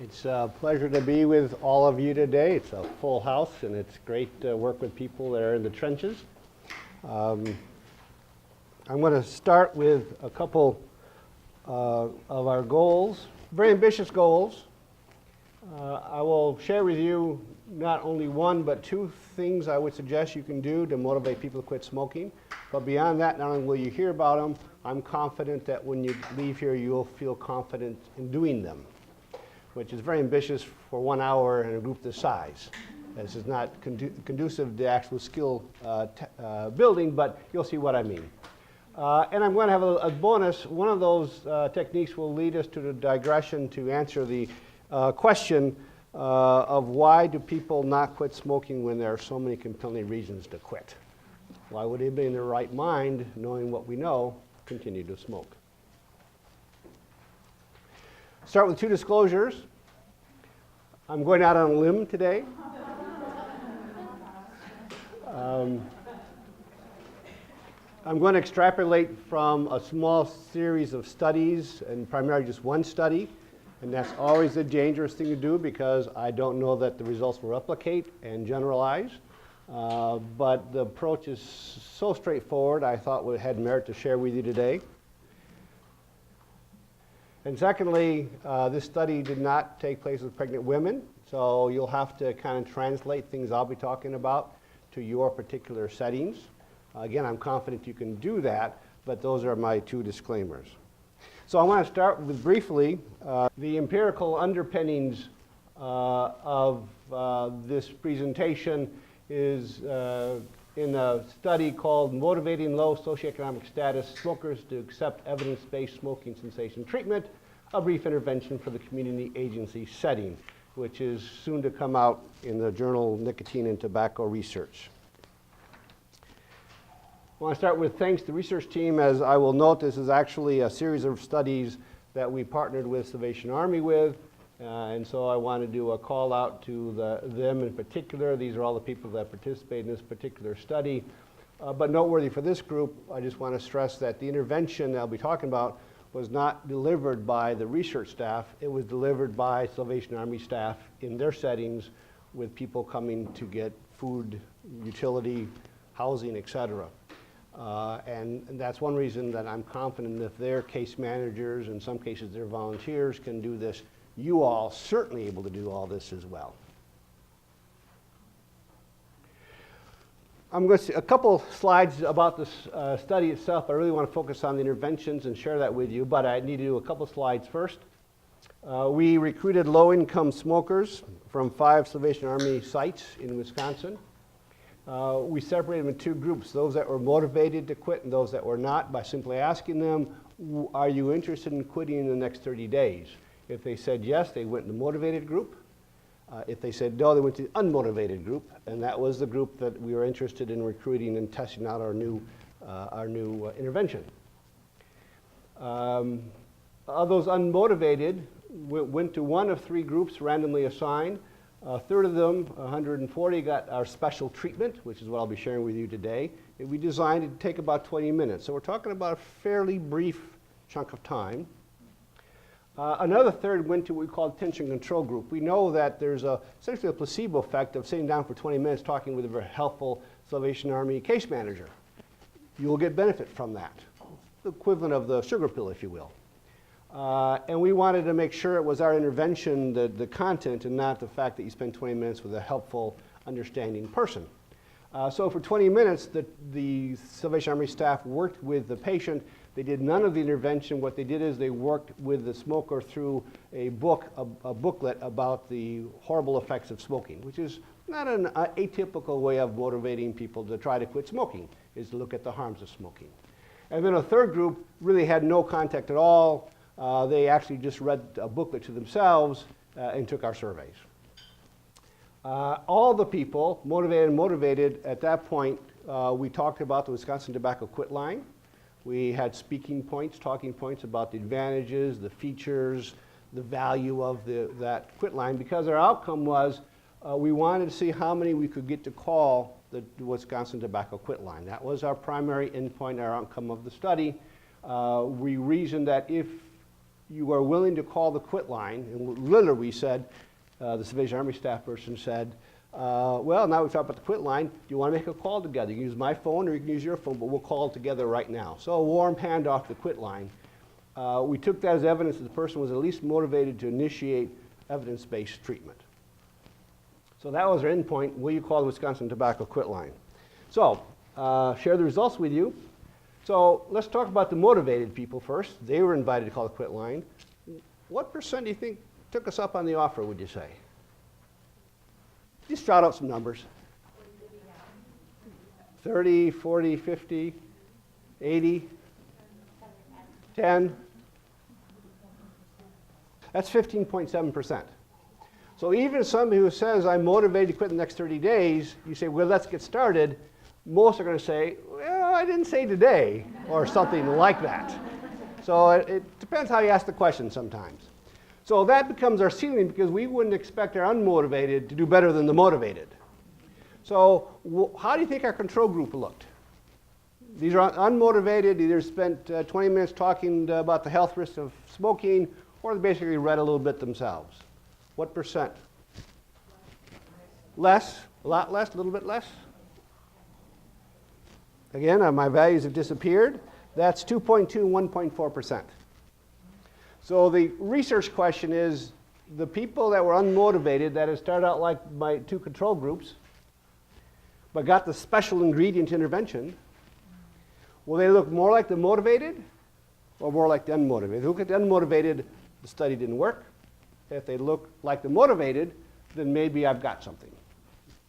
It's a pleasure to be with all of you today. It's a full house, and it's great to work with people that are in the trenches. I'm going to start with a couple of our goals, very ambitious goals. I will share with you not only one, but two things I would suggest you can do to motivate people to quit smoking. But beyond that, not only will you hear about them, I'm confident that when you leave here, you'll feel confident in doing them, which is very ambitious for 1 hour in a group this size. This is not conducive to actual skill building, but you'll see what I mean. And I'm going to have a bonus. One of those techniques will lead us to the digression to answer the question of why do people not quit smoking when there are so many compelling reasons to quit? Why would anybody in their right mind, knowing what we know, continue to smoke? Start with two disclosures. I'm going out on a limb today. I'm going to extrapolate from a small series of studies, and primarily just one study, and that's always a dangerous thing to do because I don't know that the results will replicate and generalize. But the approach is so straightforward, I thought it had merit to share with you today. And secondly, this study did not take place with pregnant women, so you'll have to kind of translate things I'll be talking about to your particular settings. Again, I'm confident you can do that, but those are my two disclaimers. So I want to start with briefly the empirical underpinnings of this presentation is in a study called Motivating Low Socioeconomic Status Smokers to Accept Evidence-Based Smoking Cessation Treatment, a brief intervention for the community agency setting, which is soon to come out in the journal Nicotine and Tobacco Research. I want to start with thanks to the research team. As I will note, this is actually a series of studies that we partnered with Salvation Army with. And so I want to do a call out to them in particular. These are all the people that participate in this particular study. But noteworthy for this group, I just want to stress that the intervention that I'll be talking about was not delivered by the research staff. It was delivered by Salvation Army staff in their settings with people coming to get food, utility, housing, etc. And that's one reason that I'm confident if their case managers, in some cases their volunteers, can do this, you all certainly able to do all this as well. I'm going to see a couple slides about this study itself. I really want to focus on the interventions and share that with you, but I need to do a couple slides first. We recruited low-income smokers from 5 Salvation Army sites in Wisconsin. We separated them in 2 groups, those that were motivated to quit and those that were not, by simply asking them, are you interested in quitting in the next 30 days? If they said yes, they went in the motivated group. If they said no, they went to the unmotivated group, and that was the group that we were interested in recruiting and testing out our new intervention. Of those unmotivated, went to one of 3 groups randomly assigned. A third of them, 140, got our special treatment, which is what I'll be sharing with you today. We designed it to take about 20 minutes, so we're talking about a fairly brief chunk of time. Another third went to what we call attention control group. We know that there's essentially a placebo effect of sitting down for 20 minutes talking with a very helpful Salvation Army case manager. You will get benefit from that, the equivalent of the sugar pill, if you will. And we wanted to make sure it was our intervention, the content, and not the fact that you spend 20 minutes with a helpful, understanding person. So for 20 minutes, the Salvation Army staff worked with the patient. They did none of the intervention. What they did is they worked with the smoker through a booklet about the horrible effects of smoking, which is not an atypical way of motivating people to try to quit smoking, is to look at the harms of smoking. And then a third group really had no contact at all. They actually just read a booklet to themselves and took our surveys. All the people, motivated and motivated, at that point, we talked about the Wisconsin Tobacco Quit line. We had speaking points, talking points about the advantages, the features, the value of that quit line, because our outcome was we wanted to see how many we could get to call the Wisconsin Tobacco Quit line. That was our primary endpoint, our outcome of the study. We reasoned that if you are willing to call the quit line, and literally we said, the Salvation Army staff person said, well, now we've talked about the quit line. Do you want to make a call together? You can use my phone or you can use your phone, but we'll call together right now. So a warm handoff to the quit line. We took that as evidence that the person was at least motivated to initiate evidence-based treatment. So that was our endpoint. Will you call the Wisconsin Tobacco quit line? So share the results with you. So let's talk about the motivated people first. They were invited to call the quit line. What percent do you think took us up on the offer, would you say? Just shout out some numbers. 30, 40, 50, 80, 10. That's 15.7%. So even somebody who says, I'm motivated to quit in the next 30 days, you say, well, let's get started. Most are going to say, well, I didn't say today, or something like that. So it depends how you ask the question sometimes. So that becomes our ceiling because we wouldn't expect our unmotivated to do better than the motivated. So how do you think our control group looked? These are unmotivated, either spent 20 minutes talking about the health risks of smoking, or they basically read a little bit themselves. What percent? Less? A lot less? A little bit less? Again, my values have disappeared. That's 2.2 and 1.4%. So the research question is, the people that were unmotivated, that had started out like my two control groups, but got the special ingredient intervention, will they look more like the motivated or more like the unmotivated? If they look at the unmotivated, the study didn't work. If they look like the motivated, then maybe I've got something.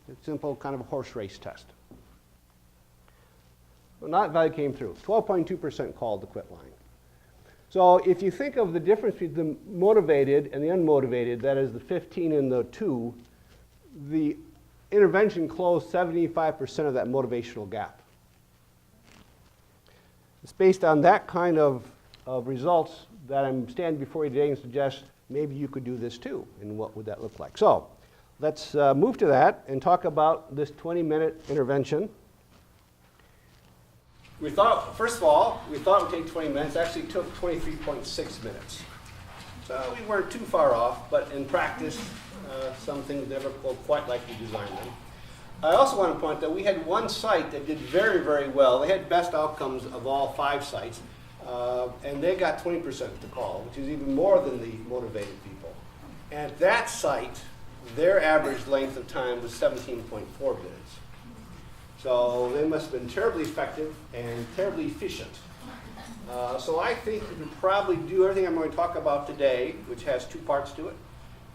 It's a simple kind of a horse race test. But not value came through. 12.2% called the quit line. So if you think of the difference between the motivated and the unmotivated, that is the 15 and the 2, the intervention closed 75% of that motivational gap. It's based on that kind of results that I'm standing before you today and suggest maybe you could do this too, and what would that look like? So let's move to that and talk about this 20-minute intervention. We thought, first of all, we thought it would take 20 minutes. It actually took 23.6 minutes. So we weren't too far off, but in practice, some things never go quite like we designed them. I also want to point that we had one site that did very, very well. They had best outcomes of all 5 sites, and they got 20% of the call, which is even more than the motivated people. And at that site, their average length of time was 17.4 minutes. So they must have been terribly effective and terribly efficient. So I think you could probably do everything I'm going to talk about today, which has 2 parts to it,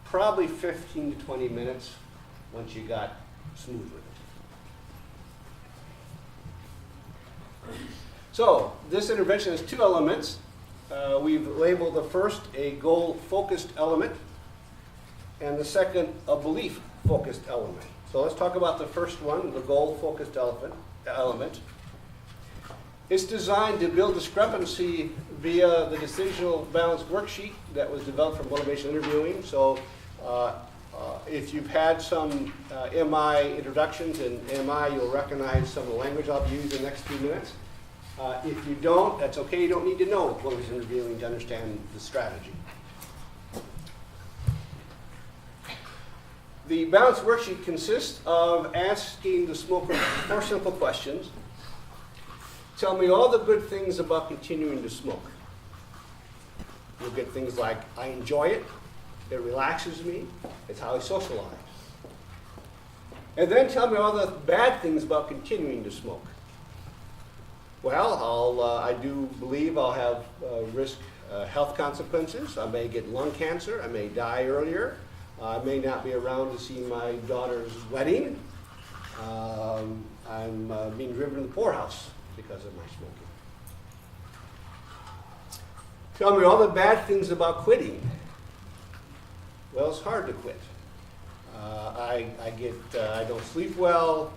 probably 15 to 20 minutes once you got smooth with it. So this intervention has 2 elements. We've labeled the first a goal-focused element, and the second a belief-focused element. So let's talk about the first one, the goal-focused element. It's designed to build discrepancy via the decisional balance worksheet that was developed for motivation interviewing. So if you've had some MI introductions in MI, you'll recognize some of the language I'll use in the next few minutes. If you don't, that's okay. You don't need to know motivation interviewing to understand the strategy. The balance worksheet consists of asking the smoker 4 simple questions. Tell me all the good things about continuing to smoke. You'll get things like, I enjoy it, it relaxes me, it's how I socialize. And then tell me all the bad things about continuing to smoke. Well, I do believe I'll have risk health consequences. I may get lung cancer, I may die earlier. I may not be around to see my daughter's wedding. I'm being driven to the poorhouse because of my smoking. Tell me all the bad things about quitting. Well, it's hard to quit. I don't sleep well.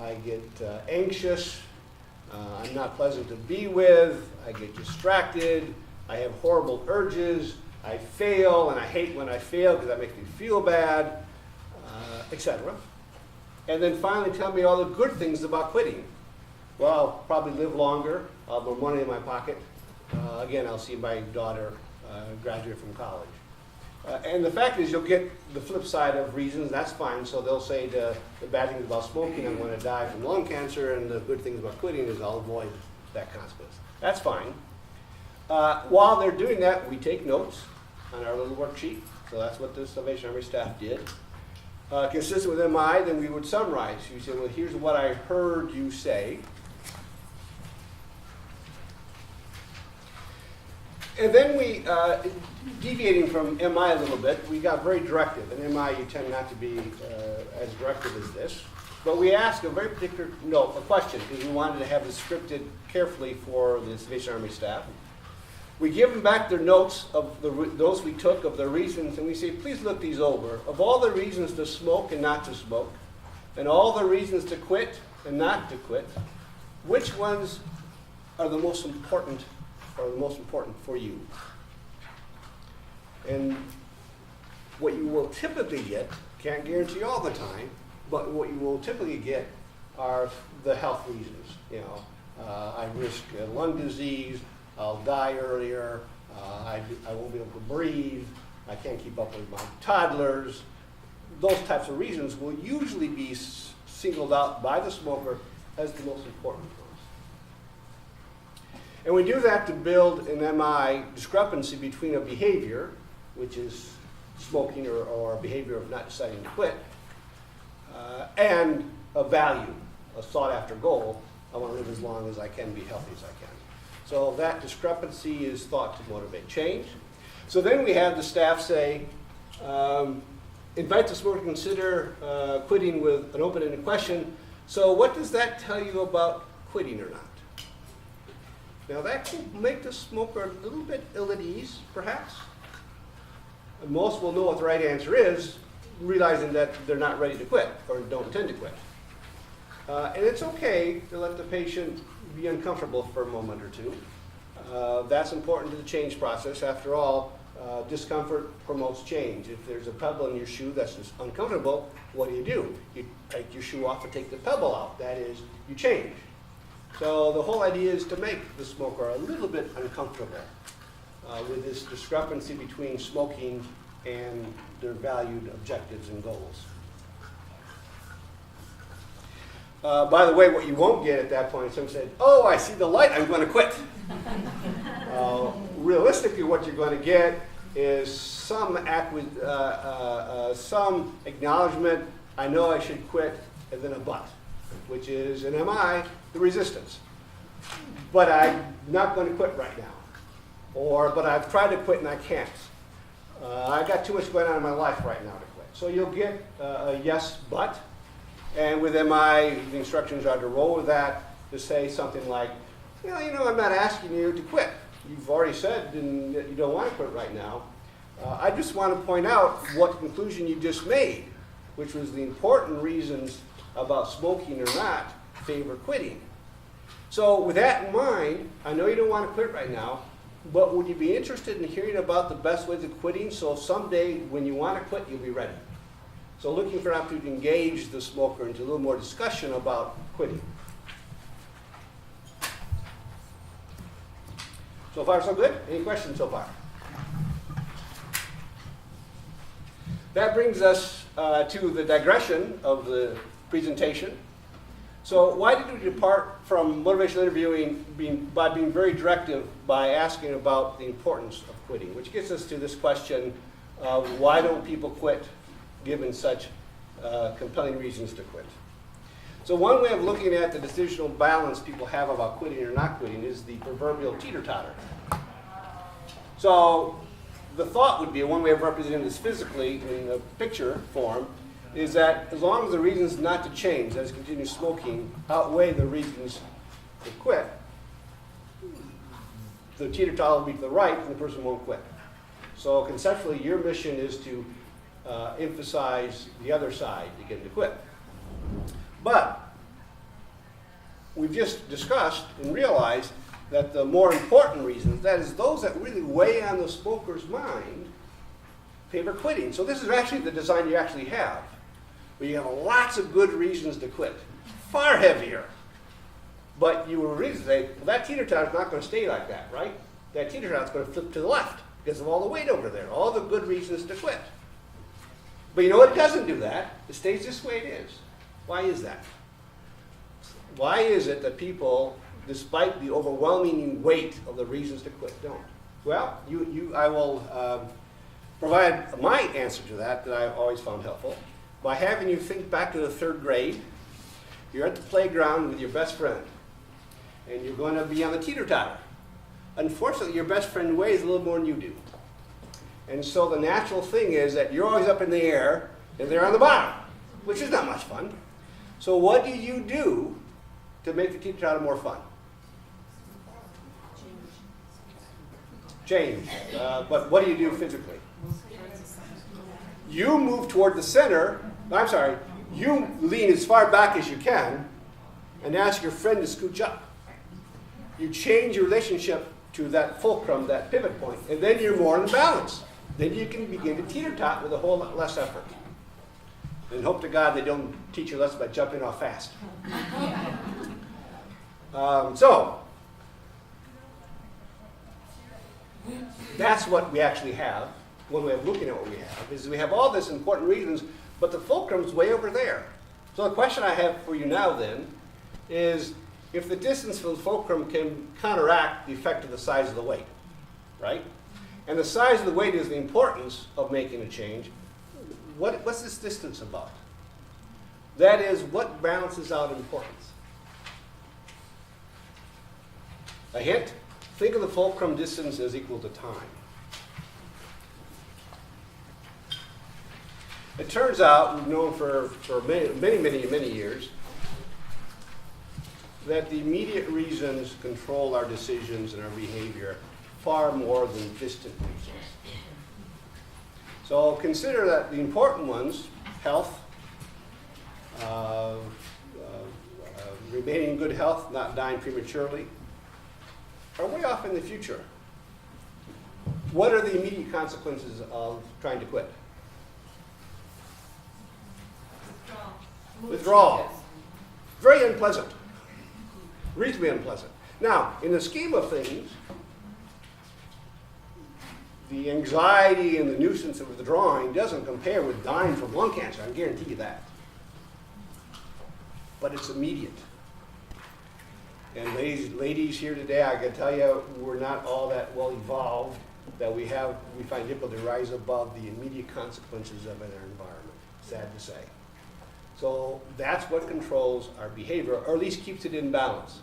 I get anxious. I'm not pleasant to be with. I get distracted. I have horrible urges. I fail, and I hate when I fail because that makes me feel bad, etc. And then finally tell me all the good things about quitting. Well, I'll probably live longer, I'll have more money in my pocket, Again, I'll see my daughter graduate from college. And the fact is, you'll get the flip side of reasons. That's fine. So they'll say the bad things about smoking, I'm going to die from lung cancer, and the good things about quitting is I'll avoid that consequence. That's fine. While they're doing that, we take notes on our little worksheet. So that's what the Salvation Army staff did. Consistent with MI, then we would summarize. You say, well, here's what I heard you say. And then we, deviating from MI a little bit, we got very directive. In MI, you tend not to be as directive as this. But we asked a very particular a question, because we wanted to have this scripted carefully for the Salvation Army staff. We give them back their notes of those we took of the reasons, and we say, please look these over. Of all the reasons to smoke and not to smoke, and all the reasons to quit and not to quit, which ones are the most important for you? And what you will typically get, can't guarantee all the time, but what you will typically get are the health reasons. I risk lung disease, I'll die earlier, I won't be able to breathe, I can't keep up with my toddlers. Those types of reasons will usually be singled out by the smoker as the most important ones. And we do that to build an MI discrepancy between a behavior, which is smoking or a behavior of not deciding to quit, and a value, a sought-after goal. I want to live as long as I can, be healthy as I can. So that discrepancy is thought to motivate change. So then we have the staff say, invite the smoker to consider quitting with an open-ended question. So what does that tell you about quitting or not? Now that can make the smoker a little bit ill at ease, perhaps. And most will know what the right answer is, realizing that they're not ready to quit or don't intend to quit. And it's okay to let the patient be uncomfortable for a moment or two. That's important to the change process. After all, discomfort promotes change. If there's a pebble in your shoe that's just uncomfortable, what do? You take your shoe off and take the pebble out. That is, you change. So the whole idea is to make the smoker a little bit uncomfortable with this discrepancy between smoking and their valued objectives and goals. By the way, what you won't get at that point is someone said, oh, I see the light, I'm going to quit. Realistically, what you're going to get is some acknowledgement, I know I should quit, and then a but, which is an MI, the resistance. But I'm not going to quit right now. Or, but I've tried to quit and I can't. I've got too much going on in my life right now to quit. So you'll get a yes, but. And with MI, the instructions are to roll with that, to say something like, I'm not asking you to quit. You've already said that you don't want to quit right now. I just want to point out what conclusion you just made, which was the important reasons about smoking or not favor quitting. So with that in mind, I know you don't want to quit right now, but would you be interested in hearing about the best ways of quitting so someday when you want to quit, you'll be ready? So looking for an opportunity to engage the smoker into a little more discussion about quitting. So far, so good? Any questions so far? That brings us to the digression of the presentation. So why did we depart from motivational interviewing by being very directive by asking about the importance of quitting? Which gets us to this question of why don't people quit given such compelling reasons to quit? So one way of looking at the decisional balance people have about quitting or not quitting is the proverbial teeter-totter. So the thought would be, one way of representing this physically in a picture form, is that as long as the reasons not to change, that is continue smoking, outweigh the reasons to quit, the teeter-totter will be to the right and the person won't quit. So conceptually, your mission is to emphasize the other side to get them to quit. But we've just discussed and realized that the more important reasons, that is those that really weigh on the smoker's mind, favor quitting. So this is actually the design you actually have, where you have lots of good reasons to quit, far heavier. But you will reason say, well, that teeter-totter is not going to stay like that, right? that teeter-totter's going to flip to the left because of all the weight over there, all the good reasons to quit. But you know what? It doesn't do that. It stays this way it is. Why is that? Why is it that people, despite the overwhelming weight of the reasons to quit, don't? Well, I will provide my answer to that I've always found helpful by having you think back to the 3rd grade. You're at the playground with your best friend, and you're going to be on the teeter-totter. Unfortunately, your best friend weighs a little more than you do. And so the natural thing is that you're always up in the air, and they're on the bottom, which is not much fun. So what do you do to make the teeter-totter more fun? Change. But what do you do physically? You move toward the center. I'm sorry. You lean as far back as you can and ask your friend to scooch up. You change your relationship to that fulcrum, that pivot point, and then you're more in balance. Then you can begin to teeter-tot with a whole lot less effort. And hope to God they don't teach you less about jumping off fast. So, that's what we actually have. One way of looking at what we have is we have all these important reasons, but the fulcrum's way over there. So the question I have for you now then is if the distance from the fulcrum can counteract the effect of the size of the weight, right? And the size of the weight is the importance of making a change. What's this distance about? That is, what balances out importance? A hint? Think of the fulcrum distance as equal to time. It turns out, we've known for many years, that the immediate reasons control our decisions and our behavior far more than distant reasons. So consider that the important ones, health, remaining in good health, not dying prematurely, are way off in the future. What are the immediate consequences of trying to quit? Withdrawal. Very unpleasant. Reasonably unpleasant. Now, in the scheme of things, the anxiety and the nuisance of withdrawing doesn't compare with dying from lung cancer. I can guarantee you that. But it's immediate. And ladies here today, I can tell you, we're not all that well evolved that we find difficult to rise above the immediate consequences of our environment. Sad to say. So that's what controls our behavior, or at least keeps it in balance.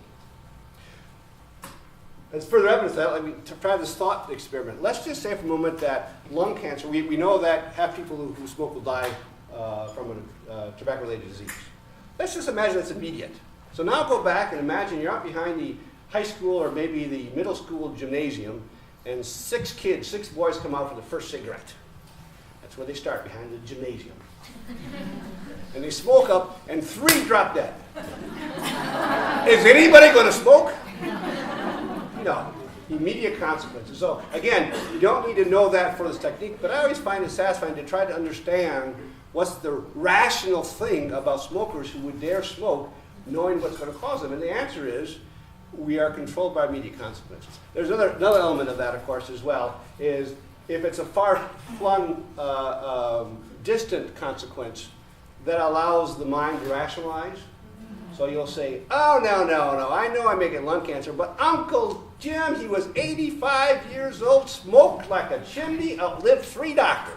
As further evidence of that, let me try this thought experiment. Let's just say for a moment that lung cancer, we know that half people who smoke will die from a tobacco-related disease. Let's just imagine that's immediate. So now go back and imagine you're out behind the high school or maybe the middle school gymnasium, and 6 boys come out for the first cigarette. That's where they start, behind the gymnasium. And they smoke up, and 3 drop dead. Is anybody going to smoke? No. Immediate consequences. So again, you don't need to know that for this technique, but I always find it satisfying to try to understand what's the rational thing about smokers who would dare smoke, knowing what's going to cause them. And the answer is, we are controlled by immediate consequences. There's another element of that, of course, as well, is if it's a far-flung, distant consequence that allows the mind to rationalize. So you'll say, oh, no, I know I'm making lung cancer, but Uncle Jim, he was 85 years old, smoked like a chimney, outlived 3 doctors.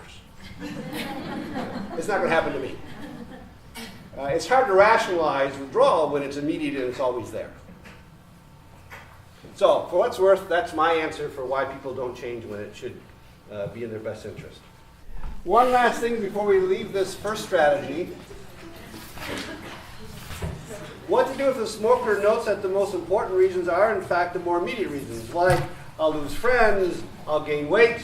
It's not going to happen to me. It's hard to rationalize withdrawal when it's immediate and it's always there. So, for what's worth, that's my answer for why people don't change when it should be in their best interest. One last thing before we leave this first strategy. What to do if the smoker notes that the most important reasons are, in fact, the more immediate reasons, like I'll lose friends, I'll gain weight,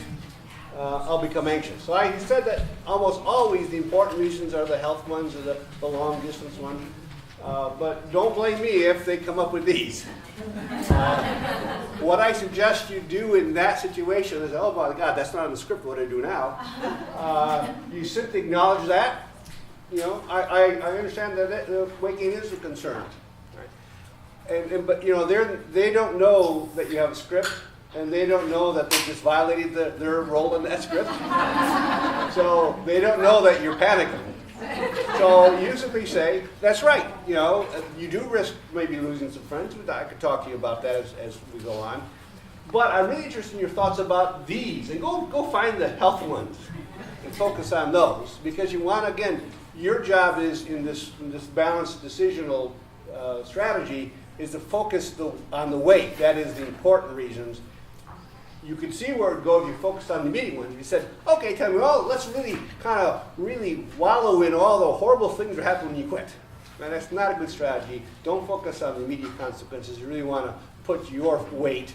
I'll become anxious. So he said that almost always the important reasons are the health ones or the long distance ones. But don't blame me if they come up with these. What I suggest you do in that situation is, oh my God, that's not in the script, what do I do now? You simply acknowledge that. You know, I understand that the weight gain is a concern. Right? But you know, they don't know that you have a script. and they don't know that they just violated their role in that script. So they don't know that you're panicking. So you simply say, that's right, you do risk maybe losing some friends. I could talk to you about that as we go on. But I'm really interested in your thoughts about these. And go find the health ones and focus on those. Because you want, again, your job is in this balanced decisional strategy is to focus on the weight. That is the important reasons. You can see where it would go if you focused on the immediate ones. You said, okay, tell me, let's really really wallow in all the horrible things that happen when you quit. And that's not a good strategy. Don't focus on the immediate consequences. You really want to put your weight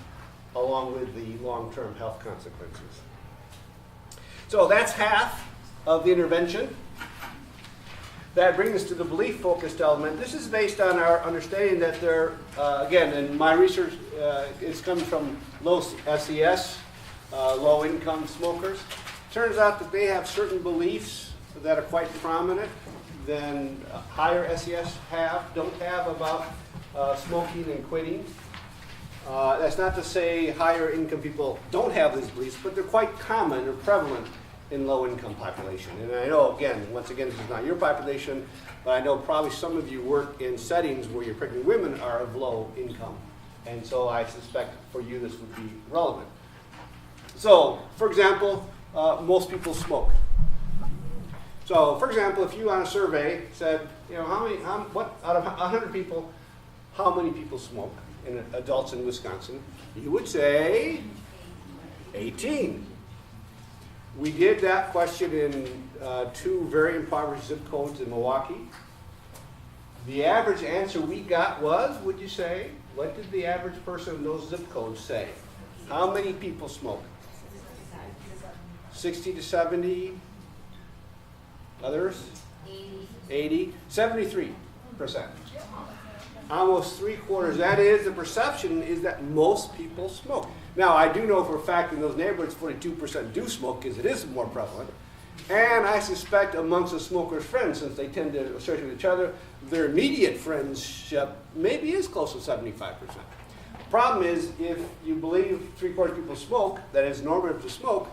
along with the long-term health consequences. So that's half of the intervention. That brings us to the belief-focused element. This is based on our understanding that there, again, and my research is coming from low SES, low-income smokers. Turns out that they have certain beliefs that are quite prominent than higher SES don't have about smoking and quitting. That's not to say higher income people don't have these beliefs, but they're quite common or prevalent in low-income population. And I know, once again, this is not your population, but I know probably some of you work in settings where your pregnant women are of low income. And so I suspect for you this would be relevant. So, for example, most people smoke. So, for example, if you on a survey said, what out of 100 people, how many people smoke in adults in Wisconsin? You would say 18. We did that question in 2 very impoverished zip codes in Milwaukee. The average answer we got was, would you say, what did the average person in those zip codes say? How many people smoke? 60 to 70. Others? 80. 73%. Almost 3/4. That is, the perception is that most people smoke. Now, I do know for a fact in those neighborhoods, 42% do smoke because it is more prevalent. And I suspect amongst the smokers' friends, since they tend to associate with each other, their immediate friendship maybe is close to 75%. The problem is, if you believe 3/4 of people smoke, that it's normative to smoke,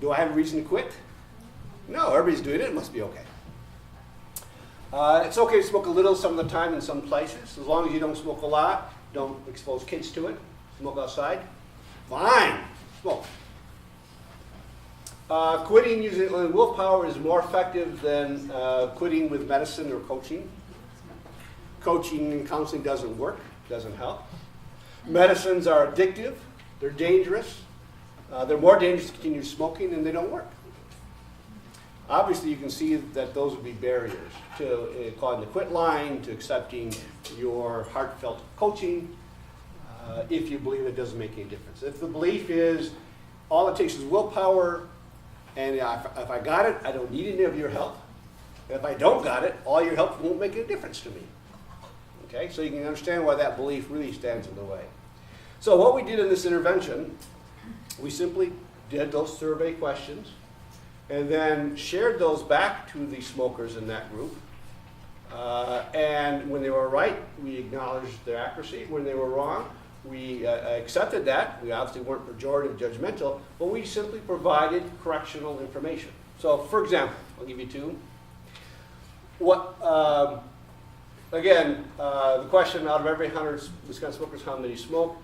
do I have a reason to quit? No, everybody's doing it. It must be okay. It's okay to smoke a little some of the time in some places, as long as you don't smoke a lot, don't expose kids to it, smoke outside. Fine, smoke. Quitting using willpower is more effective than quitting with medicine or coaching. Coaching and counseling doesn't work, doesn't help. Medicines are addictive, they're dangerous. They're more dangerous to continue smoking, and they don't work. Obviously, you can see that those would be barriers to calling the quit line, to accepting your heartfelt coaching, if you believe it doesn't make any difference. If the belief is all it takes is willpower, and if I got it, I don't need any of your help. If I don't got it, all your help won't make any difference to me. Okay, so you can understand why that belief really stands in the way. So what we did in this intervention, we simply did those survey questions, and then shared those back to the smokers in that group. And when they were right, we acknowledged their accuracy. When they were wrong, we accepted that. We obviously weren't pejorative, judgmental, but we simply provided correctional information. So, for example, I'll give you 2. The question out of every 100 Wisconsin smokers, how many smoke?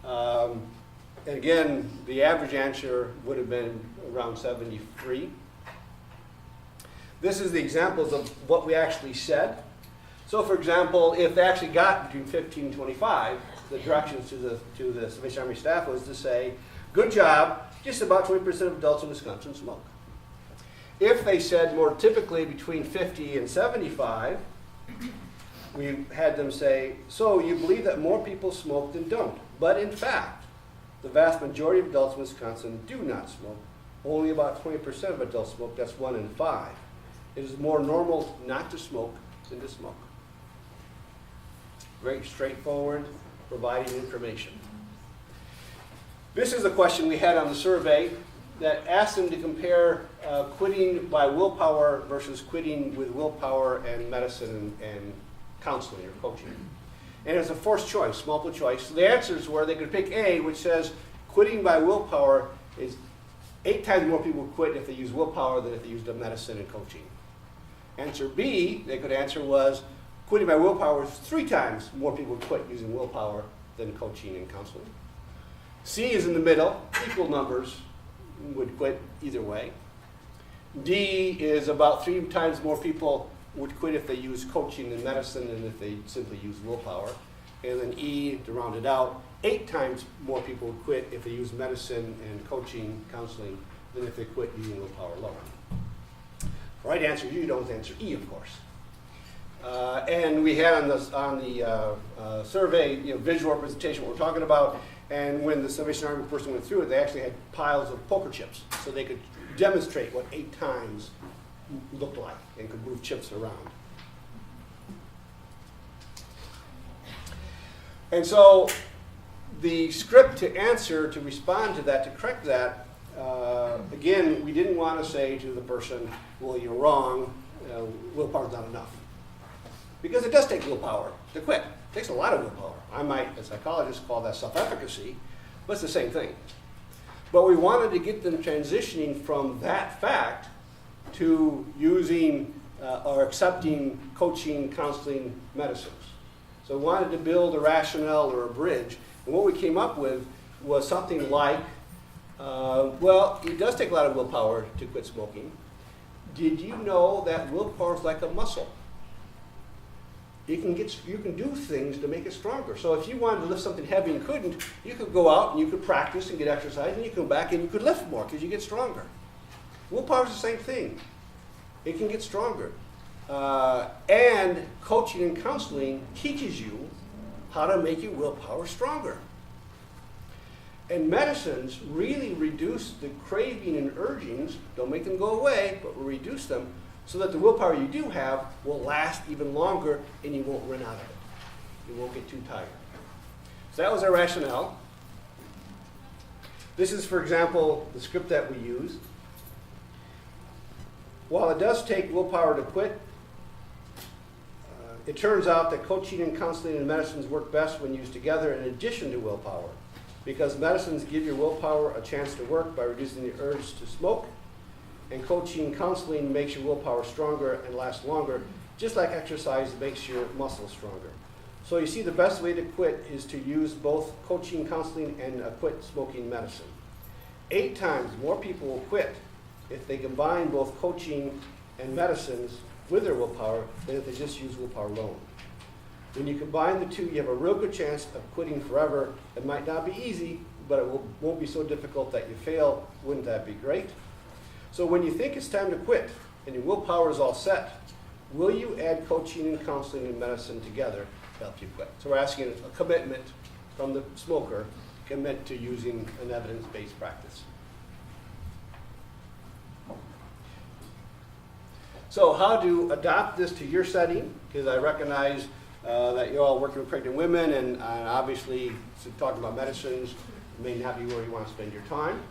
And again, the average answer would have been around 73. This is the examples of what we actually said. So, for example, if they actually got between 15 and 25, the directions to the Salvation Army staff was to say, good job, just about 20% of adults in Wisconsin smoke. If they said more typically between 50 and 75, we had them say, so you believe that more people smoke than don't. But in fact, the vast majority of adults in Wisconsin do not smoke. Only about 20% of adults smoke. That's 1 in 5. It is more normal not to smoke than to smoke. Very straightforward, providing information. This is a question we had on the survey that asked them to compare quitting by willpower versus quitting with willpower and medicine and counseling or coaching. And it's a forced choice, multiple choice. So the answers were they could pick A, which says quitting by willpower is 8 times more people would quit if they use willpower than if they used medicine and coaching. Answer B, they could answer was quitting by willpower is 3 times more people would quit using willpower than coaching and counseling. C is in the middle, equal numbers would quit either way. D is about 3 times more people would quit if they use coaching and medicine than if they simply use willpower. And then E, to round it out, 8 times more people would quit if they use medicine and coaching, counseling, than if they quit using willpower alone. The right answer, you don't answer E, of course. And we had on the survey, visual representation, what we're talking about. And when the Salvation Army person went through it, they actually had piles of poker chips, so they could demonstrate what 8 times looked like and could move chips around. And so the script to answer, to respond to that, to correct that, again, we didn't want to say to the person, well, you're wrong, willpower's not enough. Because it does take willpower to quit. It takes a lot of willpower. I might, as psychologists, call that self-efficacy, but it's the same thing. But we wanted to get them transitioning from that fact to using or accepting coaching, counseling, medicines. So we wanted to build a rationale or a bridge. And what we came up with was something like, well, it does take a lot of willpower to quit smoking. Did you know that willpower is like a muscle? You can do things to make it stronger. So if you wanted to lift something heavy and couldn't, you could go out and you could practice and get exercise, and you come back and you could lift more because you get stronger. Willpower is the same thing. It can get stronger. And coaching and counseling teaches you how to make your willpower stronger. And medicines really reduce the craving and urgings, don't make them go away, but will reduce them so that the willpower you do have will last even longer and you won't run out of it. You won't get too tired. So that was our rationale. This is, for example, the script that we use. While it does take willpower to quit, it turns out that coaching and counseling and medicines work best when used together in addition to willpower, because medicines give your willpower a chance to work by reducing the urge to smoke, and coaching and counseling makes your willpower stronger and last longer, just like exercise makes your muscles stronger. So you see, the best way to quit is to use both coaching, counseling, and quit smoking medicine. 8 times more people will quit if they combine both coaching and medicines with their willpower than if they just use willpower alone. When you combine the two, you have a real good chance of quitting forever. It might not be easy, but it won't be so difficult that you fail. Wouldn't that be great? So when you think it's time to quit and your willpower is all set, will you add coaching and counseling and medicine together to help you quit? So we're asking a commitment from the smoker, commit to using an evidence-based practice. So how to adopt this to your setting, because I recognize that you're all working with pregnant women, and obviously talking about medicines may not be where you want to spend your time.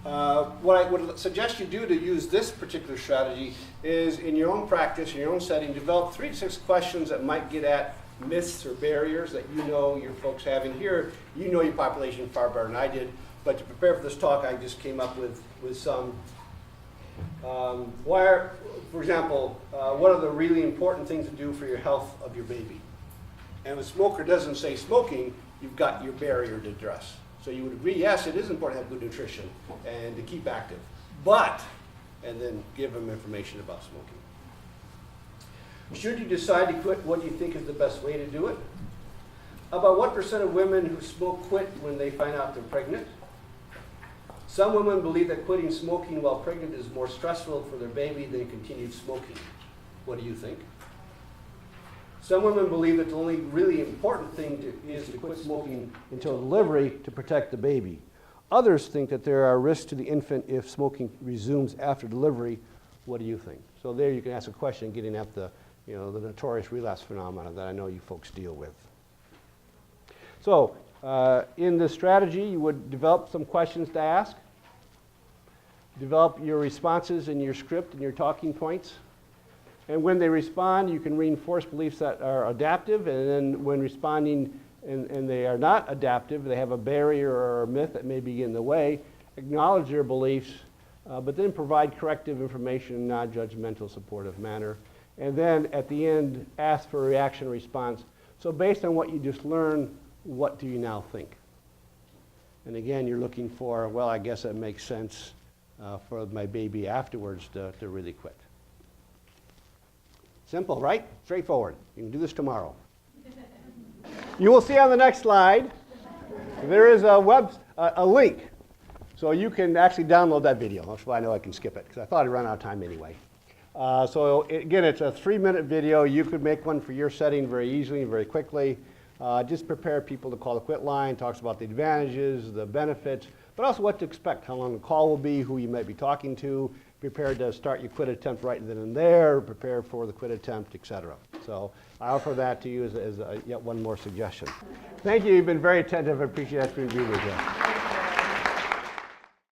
What I would suggest you do to use this particular strategy is, in your own practice, in your own setting, develop 3 to 6 questions that might get at myths or barriers that you know your folks have in here. You know your population far better than I did, but to prepare for this talk, I just came up with some. For example, what are the really important things to do for your health of your baby? And if a smoker doesn't say smoking, you've got your barrier to address. So you would agree, yes, it is important to have good nutrition and to keep active, but, and then give them information about smoking. Should you decide to quit, what do you think is the best way to do it? About what % of women who smoke quit when they find out they're pregnant? Some women believe that quitting smoking while pregnant is more stressful for their baby than continued smoking. What do you think? Some women believe that the only really important thing is to quit smoking until delivery to protect the baby. Others think that there are risks to the infant if smoking resumes after delivery. What do you think? So there you can ask a question getting at the notorious relapse phenomenon that I know you folks deal with. So in this strategy, you would develop some questions to ask. Develop your responses in your script and your talking points. And when they respond, you can reinforce beliefs that are adaptive, and then when responding and they are not adaptive, they have a barrier or a myth that may be in the way, acknowledge their beliefs, but then provide corrective information in a non-judgmental, supportive manner. And then at the end, ask for a reaction response. So based on what you just learned, what do you now think? And again, you're looking for, well, I guess it makes sense for my baby afterwards to really quit. Simple, right? Straightforward. You can do this tomorrow. You will see on the next slide, there is a link. So you can actually download that video. That's why I know I can skip it, because I thought I'd run out of time anyway. Again, it's a 3-minute video. You could make one for your setting very easily and very quickly. Just prepare people to call the quit line, talks about the advantages, the benefits, but also what to expect, how long the call will be, who you might be talking to, prepare to start your quit attempt right then and there, prepare for the quit attempt, etc. So I offer that to you as yet one more suggestion. Thank you. You've been very attentive. I appreciate it being with you.